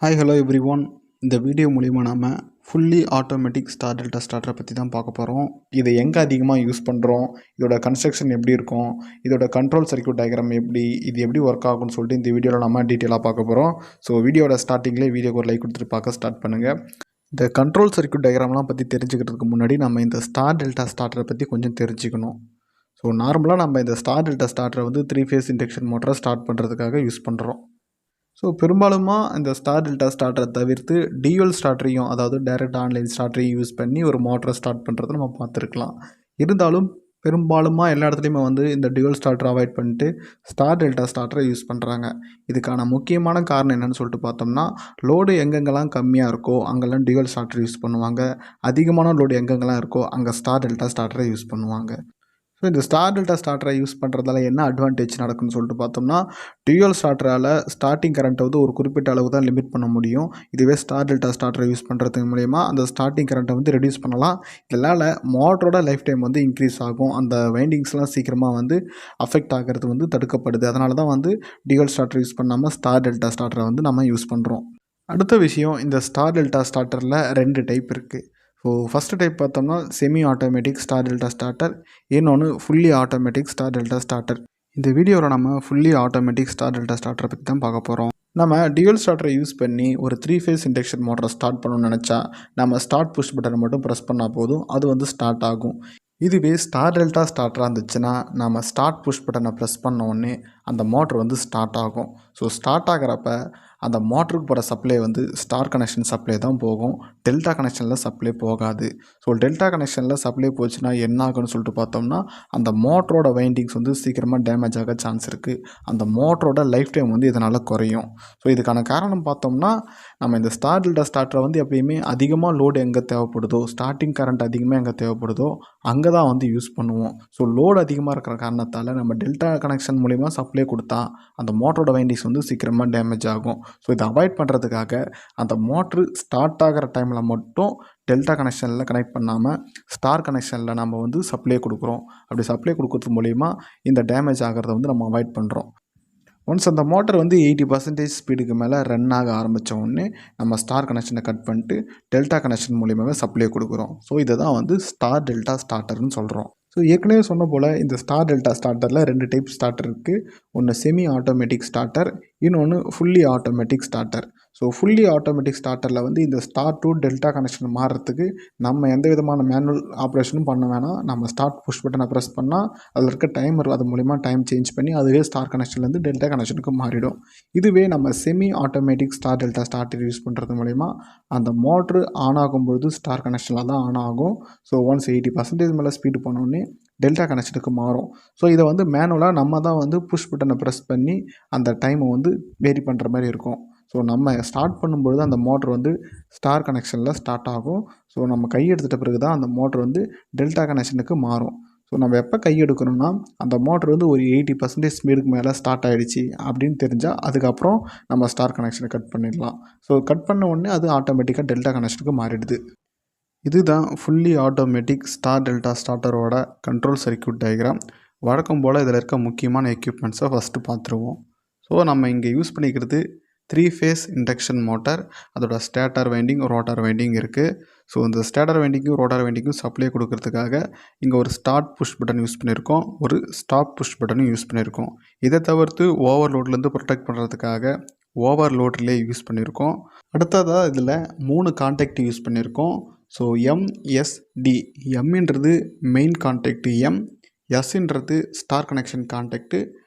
Hi hello every one. இந்த video மூலிமா நாம் ஃபுல்லி ஆட்டோமேட்டிக் ஸ்டார் டெல்டா ஸ்டார்டரை பற்றி தான் பார்க்க போகிறோம். இதை எங்கே அதிகமாக யூஸ் பண்ணுறோம், இதோட கன்ஸ்ட்ரக்ஷன் எப்படி இருக்கும், இதோட கண்ட்ரோல் சர்க்யூட் டயக்ராம் இது எப்படி ஒர்க் ஆகும்னு சொல்லிட்டு இந்த வீடியோவில் நம்ம டீட்டெயிலாக பார்க்க போகிறோம். ஸோ வீடியோட ஸ்டார்டிங்லேயே வீடியோக்கு ஒரு லைக் கொடுத்துட்டு பார்க்க ஸ்டார்ட் பண்ணுங்கள். இந்த கண்ட்ரோல் சர்க்யூட் டயக்ராம்லாம் பற்றி தெரிஞ்சுக்கிறதுக்கு முன்னாடி நம்ம இந்த ஸ்டார் டெல்டா ஸ்டார்டரை பற்றி கொஞ்சம் தெரிஞ்சுக்கணும். ஸோ நார்மலாக நம்ம இந்த ஸ்டார் டெல்டா ஸ்டார்டரை வந்து 3 ஃபேஸ் இண்டக்ஷன் மோட்டரை ஸ்டார்ட் பண்ணுறதுக்காக யூஸ் பண்ணுறோம். ஸோ பெரும்பாலுமா இந்த ஸ்டார் டெல்டா ஸ்டார்டரை தவிர்த்து டியூவல் ஸ்டார்டரையும், அதாவது டைரக்ட் ஆன்லைன் ஸ்டார்டரையும் யூஸ் பண்ணி ஒரு மோட்டரை ஸ்டார்ட் பண்ணுறதை நம்ம பார்த்துருக்கலாம். இருந்தாலும் பெரும்பாலுமா எல்லா இடத்துலையுமே வந்து இந்த டியூவல் ஸ்டார்டரை அவாய்ட் பண்ணிட்டு ஸ்டார் டெல்டா ஸ்டார்டரை யூஸ் பண்ணுறாங்க. இதுக்கான முக்கியமான காரணம் என்னென்னு சொல்லிட்டு பார்த்தோம்னா, லோடு எங்கெங்கெல்லாம் கம்மியாக இருக்கோ அங்கெல்லாம் டியூவல் ஸ்டார்டர் யூஸ் பண்ணுவாங்க. அதிகமான லோடு எங்கெங்கெல்லாம் இருக்கோ அங்கே ஸ்டார் டெல்டா ஸ்டார்டரை யூஸ் பண்ணுவாங்க. ஸோ இந்த ஸ்டார் டெல்டா ஸ்டார்டரை யூஸ் பண்ணுறதால என்ன அட்வான்டேஜ் நடக்குன்னு சொல்லிட்டு பார்த்தோம்னா, டியூவல் ஸ்டார்டரால் ஸ்டார்டிங் கரண்ட்டை வந்து ஒரு குறிப்பிட்ட அளவு தான் லிமிட் பண்ண முடியும். இதுவே ஸ்டார் டெல்டா ஸ்டார்டரை யூஸ் பண்ணுறது மூலயமா அந்த ஸ்டார்டிங் கரண்ட்டை வந்து ரெடியூஸ் பண்ணலாம். இதனால் மோட்டரோட லைஃப் டைம் வந்து இன்க்ரீஸ் ஆகும். அந்த வைண்டிங்ஸ்லாம் சீக்கிரமாக வந்து அஃபெக்ட் ஆகிறது வந்து தடுக்கப்படுது. அதனால தான் வந்து டியூவல் ஸ்டார்டர் யூஸ் பண்ணாமல் ஸ்டார் டெல்டா ஸ்டார்டரை வந்து நம்ம யூஸ் பண்ணுறோம். அடுத்த விஷயம், இந்த ஸ்டார் டெல்டா ஸ்டார்டரில் 2 டைப் இருக்குது. ஸோ ஃபஸ்ட்டு டைப் பார்த்தோம்னா semi automatic star delta starter, இன்னொன்று fully automatic star delta starter. இந்த வீடியோவில் நம்ம ஃபுல்லி ஆட்டோமேட்டிக் ஸ்டார் டெல்டா ஸ்டார்டரை பற்றி தான் பார்க்க போகிறோம். நம்ம டியூவல் ஸ்டார்டரை யூஸ் பண்ணி ஒரு 3 ஃபேஸ் இண்டக்ஷன் மோட்டரை ஸ்டார்ட் பண்ணணும்னு நினச்சா நம்ம ஸ்டார்ட் புஷ் பட்டனை மட்டும் ப்ரெஸ் பண்ணால் போதும், அது வந்து ஸ்டார்ட் ஆகும். இதுவே ஸ்டார் டெல்டா ஸ்டார்டராக இருந்துச்சுன்னா நம்ம ஸ்டார்ட் புஷ் பட்டனை ப்ரெஸ் பண்ண உடனே அந்த மோட்ரு வந்து ஸ்டார்ட் ஆகும். ஸோ ஸ்டார்ட் ஆகிறப்ப அந்த மோட்டருக்கு போகிற சப்ளை வந்து ஸ்டார் கனெக்ஷன் சப்ளை தான் போகும், டெல்டா கனெக்ஷனில் சப்ளை போகாது. ஸோ டெல்டா கனெக்ஷனில் சப்ளை போச்சுன்னா என்ன ஆகுன்னு சொல்லிட்டு பார்த்தோம்னா, அந்த மோட்டரோட வைண்டிங்ஸ் வந்து சீக்கிரமாக டேமேஜ் ஆக சான்ஸ் இருக்குது. அந்த மோட்டரோட லைஃப் டைம் வந்து இதனால் குறையும். ஸோ இதுக்கான காரணம் பார்த்தோம்னா, நம்ம இந்த ஸ்டார் டெல்டா ஸ்டார்டரை வந்து எப்பயுமே அதிகமாக லோடு எங்கே தேவைப்படுதோ, ஸ்டார்டிங் கரண்ட் அதிகமாக எங்கே தேவைப்படுதோ அங்கே தான் வந்து யூஸ் பண்ணுவோம். ஸோ லோடு அதிகமாக இருக்கிற காரணத்தால் நம்ம டெல்டா கனெக்ஷன் மூலிமா சப்ளை கொடுத்தா அந்த மோட்டரோட வைண்டிங்ஸ் வந்து சீக்கிரமாக டேமேஜ் ஆகும். ஸோ இதை அவாய்ட் பண்ணுறதுக்காக அந்த மோட்ரு ஸ்டார்ட் ஆகிற டைமில் மட்டும் டெல்டா கனெக்ஷனில் கனெக்ட் பண்ணாமல் ஸ்டார் கனெக்ஷனில் நம்ம வந்து சப்ளை கொடுக்குறோம். அப்படி சப்ளை கொடுக்கறது மூலிமா இந்த டேமேஜ் ஆகிறத வந்து நம்ம அவாய்ட் பண்ணுறோம். ஒன்ஸ் அந்த மோட்டர் வந்து 80% ஸ்பீடுக்கு மேலே ரன் ஆக ஆரம்பித்த உடனே நம்ம ஸ்டார் கனெக்ஷனை கட் பண்ணிட்டு டெல்டா கனெக்ஷன் மூலியமாகவே சப்ளை கொடுக்குறோம். ஸோ இதை தான் வந்து ஸ்டார் டெல்டா ஸ்டார்டர்னு சொல்கிறோம். ஸோ ஏற்கனவே சொன்ன போல் இந்த ஸ்டார் டெல்டா ஸ்டார்டரில் 2 டைப் ஸ்டார்டர் இருக்குது. ஒன்று செமி ஆட்டோமேட்டிக் ஸ்டார்டர், இன்னொன்று fully automatic starter. So fully automatic ஸ்டார்டரில் வந்து இந்த ஸ்டார் டு டெல்டா கனெக்ஷன் மாறுறதுக்கு நம்ம எந்த விதமான மேனுவல் ஆப்ரேஷனும் பண்ண வேணாம். நம்ம ஸ்டார்ட் புஷ் பட்டனை ப்ரெஸ் பண்ணால் அதில் இருக்க டைமர் அது மூலிமா டைம் சேஞ்ச் பண்ணி அதுவே ஸ்டார் கனெக்ஷன்லேருந்து டெல்டா கனெக்ஷனுக்கு மாறிடும். இதுவே நம்ம semi automatic star delta starter use பண்ணுறது மூலிமா அந்த மோட்ரு ஆன் ஆகும்பொழுது ஸ்டார் கனெக்ஷனில் தான் ஆன் ஆகும். ஸோ ஒன்ஸ் 80% மேலே ஸ்பீடு பண்ணோடனே டெல்டா கனெக்ஷனுக்கு மாறும். ஸோ இதை வந்து மேனுவலாக நம்ம தான் வந்து புஷ் பட்டனை ப்ரெஸ் பண்ணி அந்த டைமை வந்து வேரி பண்ணுற மாதிரி இருக்கும். ஸோ நம்ம ஸ்டார்ட் பண்ணும்பொழுது அந்த மோட்ரு வந்து ஸ்டார் கனெக்ஷனில் ஸ்டார்ட் ஆகும். ஸோ நம்ம கை எடுத்துகிட்ட பிறகு தான் அந்த மோட்ரு வந்து டெல்டா கனெக்ஷனுக்கு மாறும். ஸோ நம்ம எப்போ கை எடுக்கணும்னா அந்த மோட்ரு வந்து ஒரு 80% ஸ்பீடுக்கு மேலே ஸ்டார்ட் ஆகிடுச்சு அப்படின்னு தெரிஞ்சால் அதுக்கப்புறம் நம்ம ஸ்டார் கனெக்ஷனை கட் பண்ணிடலாம். ஸோ கட் பண்ண உடனே அது ஆட்டோமேட்டிக்காக டெல்டா கனெக்ஷனுக்கு மாறிடுது. இதுதான் ஃபுல்லி ஆட்டோமேட்டிக் ஸ்டார் டெல்டா ஸ்டார்டரோட கண்ட்ரோல் சர்க்யூட் டயக்ராம். வழக்கம் போல் இதில் இருக்க முக்கியமான எக்யூப்மெண்ட்ஸை ஃபஸ்ட்டு பார்த்துருவோம். ஸோ நம்ம இங்கே யூஸ் பண்ணிக்கிறது 3 ஃபேஸ் இண்டக்ஷன் மோட்டார். அதோட ஸ்டேட்டர் வைண்டிங், ரோட்டார் வைண்டிங் இருக்குது. ஸோ இந்த ஸ்டேட்டர் வைண்டிங்கும் ரோட்டார் வைண்டிங்கும் சப்ளை கொடுக்கறதுக்காக இங்கே ஒரு ஸ்டார்ட் புஷ் பட்டன் யூஸ் பண்ணியிருக்கோம், ஒரு ஸ்டாப் புஷ் பட்டனும் யூஸ் பண்ணியிருக்கோம். இதை தவிர்த்து ஓவர்லோட்லேருந்து ப்ரொடெக்ட் பண்ணுறதுக்காக ஓவர்லோட் ரிலே யூஸ் பண்ணியிருக்கோம். அடுத்ததாக இதில் 3 கான்டாக்ட் யூஸ் பண்ணியிருக்கோம். ஸோ எம்எஸ்டி, எம்ன்றது மெயின் கான்டாக்ட் எம், எஸ்ன்றது ஸ்டார் கனெக்ஷன் கான்டாக்டு,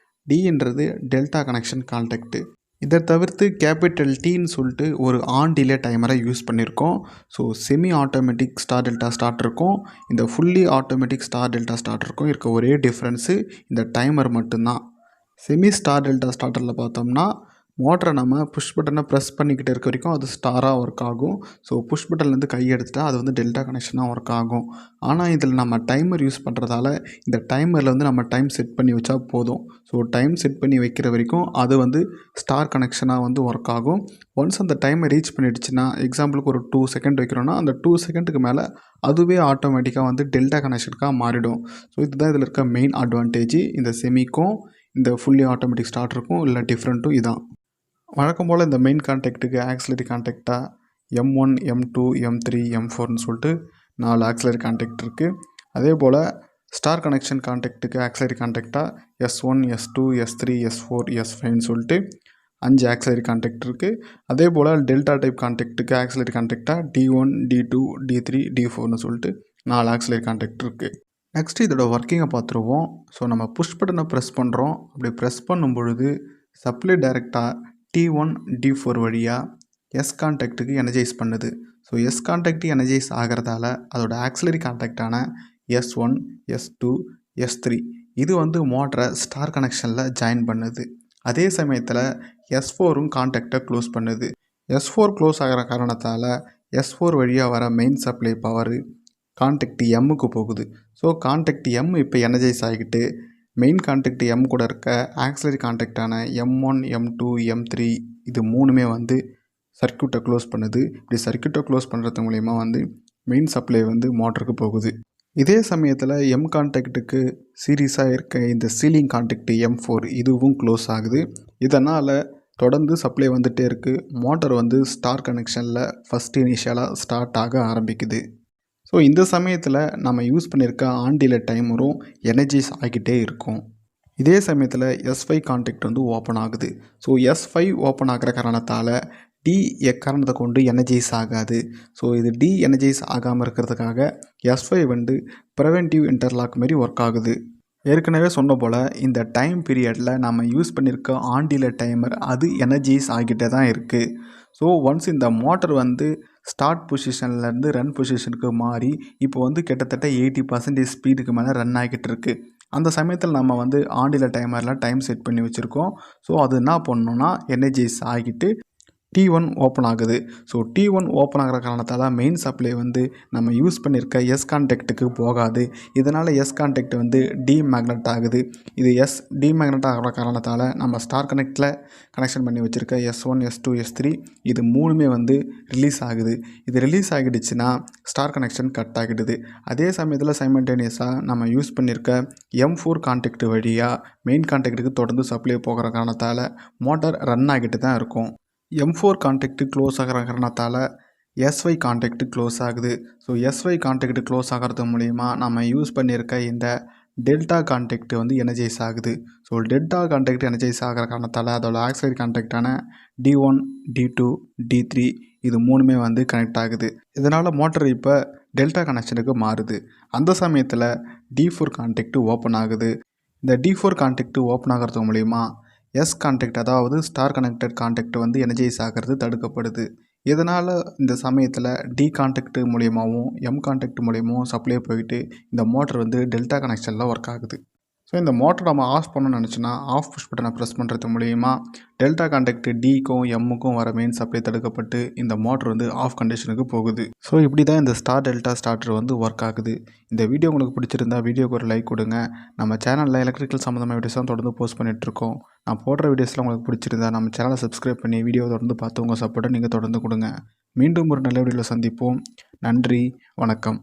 டின்றது டெல்டா கனெக்ஷன் கான்டாக்டு. இதை தவிர்த்து கேபிட்டல் டீன்னு சொல்லிட்டு ஒரு ஆன் டிலே டைமரை யூஸ் பண்ணியிருக்கோம். So semi automatic star delta ஸ்டார்டருக்கும் இந்த ஃபுல்லி ஆட்டோமேட்டிக் ஸ்டார் டெல்டா ஸ்டார்டருக்கும் இருக்க ஒரே டிஃப்ரென்ஸு இந்த டைமர் மட்டும்தான். செமி ஸ்டார் டெல்டா ஸ்டார்டரில் பார்த்தோம்னா மோட்டரை நம்ம புஷ் பட்டனை ப்ரெஸ் பண்ணிக்கிட்டு இருக்க வரைக்கும் அது ஸ்டாராக ஒர்க் ஆகும். ஸோ புஷ் பட்டன்லேருந்து கை எடுத்துட்டால் அது வந்து டெல்டா கனெக்ஷனாக ஒர்க் ஆகும். ஆனால் இதில் நம்ம டைமர் யூஸ் பண்ணுறதால இந்த டைமரில் வந்து நம்ம டைம் செட் பண்ணி வச்சா போதும். ஸோ டைம் செட் பண்ணி வைக்கிற வரைக்கும் அது வந்து ஸ்டார் கனெக்ஷனாக வந்து ஒர்க் ஆகும். ஒன்ஸ் அந்த டைமை ரீச் பண்ணிடுச்சுன்னா, எக்ஸாம்பிளுக்கு ஒரு 2 செகண்ட் வைக்கிறோன்னா அந்த 2 செகண்டுக்கு மேலே அதுவே ஆட்டோமேட்டிக்காக வந்து டெல்டா கனெக்ஷனுக்காக மாறிடும். ஸோ இதுதான் இதில் இருக்க மெயின் அட்வான்டேஜ். இந்த செமிக்கும் இந்த ஃபுல்லி ஆட்டோமேட்டிக் ஸ்டார்டருக்கும் இல்லை டிஃப்ரெண்ட்டும் இதான். வழக்கம் போல் இந்த main கான்டாக்ட்டுக்கு auxiliary கான்டாக்டாக M1 M2 M3 M4ன்னு சொல்லிட்டு 4 ஆக்சிலரி கான்டாக்ட் இருக்குது. அதே போல் ஸ்டார் கனெக்ஷன் கான்டாக்ட்டுக்கு ஆக்சிலரி கான்டாக்டாக S1 S2 S3 S4 S5ன்னு சொல்லிட்டு 5 ஆக்சிலரி கான்டாக்ட் இருக்குது. அதே போல் டெல்டா டைப் கான்டாக்ட்டுக்கு ஆக்சிலரி கான்டாக்டாக D1 D2 D3 D4ன்னு சொல்லிட்டு 4 ஆக்சிலரி கான்டாக்ட் இருக்குது. நெக்ஸ்ட்டு இதோட ஒர்க்கிங்கை பார்த்துருவோம். ஸோ நம்ம புஷ் பட்டனை ப்ரெஸ் பண்ணுறோம். அப்படி ப்ரெஸ் பண்ணும் பொழுது சப்ளை டைரெக்டாக T1 D4 வழியாக எஸ் கான்டாக்ட்டுக்கு எனர்ஜைஸ் பண்ணுது. ஸோ எஸ் கான்டாக்ட் எனர்ஜைஸ் ஆகிறதால அதோட ஆக்சிலரி கான்டாக்டான S1 S2 S3 இது வந்து மோட்டரை ஸ்டார் கனெக்ஷனில் ஜாயின் பண்ணுது. அதே சமயத்தில் S4ம் கான்டாக்டை க்ளோஸ் பண்ணுது. S4 க்ளோஸ் ஆகிற காரணத்தால் S4 வழியாக வர மெயின் சப்ளை பவரு கான்டாக்ட் எம்முக்கு போகுது. ஸோ கான்டாக்ட் எம் இப்போ எனர்ஜைஸ் ஆகிட்டு மெயின் கான்டாக்ட் எம் கூட இருக்க ஆக்சிலரி கான்டாக்டான M1 M2 M3 இது மூணுமே வந்து சர்க்யூட்டை க்ளோஸ் பண்ணுது. இப்படி சர்க்யூட்டை க்ளோஸ் பண்ணுறது மூலிமா வந்து மெயின் சப்ளை வந்து மோட்டருக்கு போகுது. இதே சமயத்தில் எம் கான்டாக்ட்டுக்கு சீரியஸாக இருக்க இந்த சீலிங் கான்டாக்ட் M4 இதுவும் க்ளோஸ் ஆகுது. இதனால் தொடர்ந்து சப்ளை வந்துகிட்டே இருக்குது. மோட்டர் வந்து ஸ்டார் கனெக்ஷனில் ஃபஸ்ட் இனிஷியலாக ஸ்டார்ட் ஆக ஆரம்பிக்குது. ஸோ இந்த சமயத்தில் நம்ம யூஸ் பண்ணியிருக்க ஆண்டில டைமரும் எனர்ஜைஸ் ஆகிட்டே இருக்கும். இதே சமயத்தில் S5 கான்டாக்ட் வந்து ஓப்பன் ஆகுது. ஸோ S5 ஓப்பன் ஆகிற காரணத்தால் டி எக்காரணத்தை கொண்டு எனர்ஜைஸ் ஆகாது. ஸோ இது டி எனர்ஜைஸ் ஆகாமல் இருக்கிறதுக்காக S5 வந்து ப்ரிவென்டிவ் இன்டர்லாக் மாரி ஒர்க் ஆகுது. ஏற்கனவே சொன்ன போல் இந்த டைம் பீரியடில் நம்ம யூஸ் பண்ணியிருக்க ஆண்டில டைமர் அது எனர்ஜைஸ் ஆகிட்டே தான் இருக்குது. ஸோ ஒன்ஸ் இந்த மோட்டர் வந்து ஸ்டார்ட் பொசிஷன்லேருந்து ரன் பொசிஷனுக்கு மாறி இப்போ வந்து கிட்டத்தட்ட 80% ஸ்பீடுக்கு மேலே ரன் ஆகிட்டு இருக்குது. அந்த சமயத்தில் நம்ம வந்து ஆண்டில டைமரில் டைம் செட் பண்ணி வச்சுருக்கோம். ஸோ அது என்ன பண்ணணும்னா எனர்ஜைஸ் ஆகிட்டு T1 ஓப்பன் ஆகுது. ஸோ T1 ஓப்பன் ஆகிற காரணத்தால் மெயின் சப்ளை வந்து நம்ம யூஸ் பண்ணியிருக்க எஸ் கான்டாக்ட்டுக்கு போகாது. இதனால் எஸ் கான்டாக்ட் வந்து டிமேக்னெட் ஆகுது. இது டிமேக்னெட் ஆகிற காரணத்தால் நம்ம ஸ்டார் கனெக்டில் கனெக்ஷன் பண்ணி வச்சுருக்க S1 S2 S3 இது மூணுமே வந்து ரிலீஸ் ஆகுது. இது ரிலீஸ் ஆகிடுச்சுன்னா ஸ்டார் கனெக்ஷன் கட் ஆகிடுது. அதே சமயத்தில் சைமல்டேனியஸாக நம்ம யூஸ் பண்ணியிருக்க M4 கான்டாக்ட் வழியாக மெயின் கான்டாக்ட்டுக்கு தொடர்ந்து சப்ளை போகிற காரணத்தால் மோட்டார் ரன் ஆகிட்டு தான் இருக்கும். M4 கான்டாக்ட் க்ளோஸ் ஆகிற காரணத்தால் S5 கான்டாக்ட் க்ளோஸ் ஆகுது. ஸோ S5 கான்டாக்ட் க்ளோஸ் ஆகிறது மூலிமா நம்ம யூஸ் பண்ணியிருக்க இந்த டெல்டா கான்டாக்ட் வந்து எனர்ஜைஸ் ஆகுது. ஸோ டெல்டா கான்டாக்ட் எனர்ஜைஸ் ஆகிற காரணத்தால் அதோட ஆக்சிலரி கான்டாக்டான D1 D2 D3 இது மூணுமே வந்து கனெக்ட் ஆகுது. இதனால் மோட்டர் இப்போ டெல்டா கனெக்ஷனுக்கு மாறுது. அந்த சமயத்தில் D4 கான்டாக்ட் ஓப்பன் ஆகுது. இந்த D4 கான்டாக்ட் ஓப்பன் ஆகிறது மூலிமா எஸ் கான்டாக்ட் அதாவது ஸ்டார் கனெக்டட் கான்டாக்ட் வந்து எனர்ஜைஸ் ஆகிறது தடுக்கப்படுது. இதனால் இந்த சமயத்தில் டி கான்டாக்ட் மூலியமாகவும் எம் கான்டாக்ட் மூலியமாகவும் சப்ளை போயிட்டு இந்த மோட்டர் வந்து டெல்டா கனெக்ஷனில் ஒர்க் ஆகுது. ஸோ இந்த மோட்டர் நம்ம ஆஃப் பண்ணணும்னு நினச்சோன்னா ஆஃப் புஷ் பட்டனை ப்ரெஸ் பண்ணுறது மூலிமா டெல்டா கான்டாக்ட் டிக்கும் எம்முக்கும் வர மெயின் சப்ளை தடுக்கப்பட்டு இந்த மோட்டர் வந்து ஆஃப் கண்டிஷனுக்கு போகுது. ஸோ இப்படி தான் இந்த ஸ்டார் டெல்டா ஸ்டார்டர் வந்து ஒர்க் ஆகுது. இந்த வீடியோ உங்களுக்கு பிடிச்சிருந்தா வீடியோக்கு ஒரு லைக் கொடுங்க. நம்ம சேனலில் எலக்ட்ரிக்கல் சம்மந்தமான வீடியோஸ் தான் தொடர்ந்து போஸ்ட் பண்ணிகிட்ருக்கோம். நான் போடுற வீடியோஸ்லாம் உங்களுக்கு பிடிச்சிருந்தா நம்ம சேனலை சப்ஸ்கிரைப் பண்ணி வீடியோ தொடர்ந்து பார்த்து உங்கள் சப்போர்ட்டை நீங்கள் தொடர்ந்து கொடுங்க. மீண்டும் ஒரு நல்ல வீடியோவில் சந்திப்போம். நன்றி, வணக்கம்.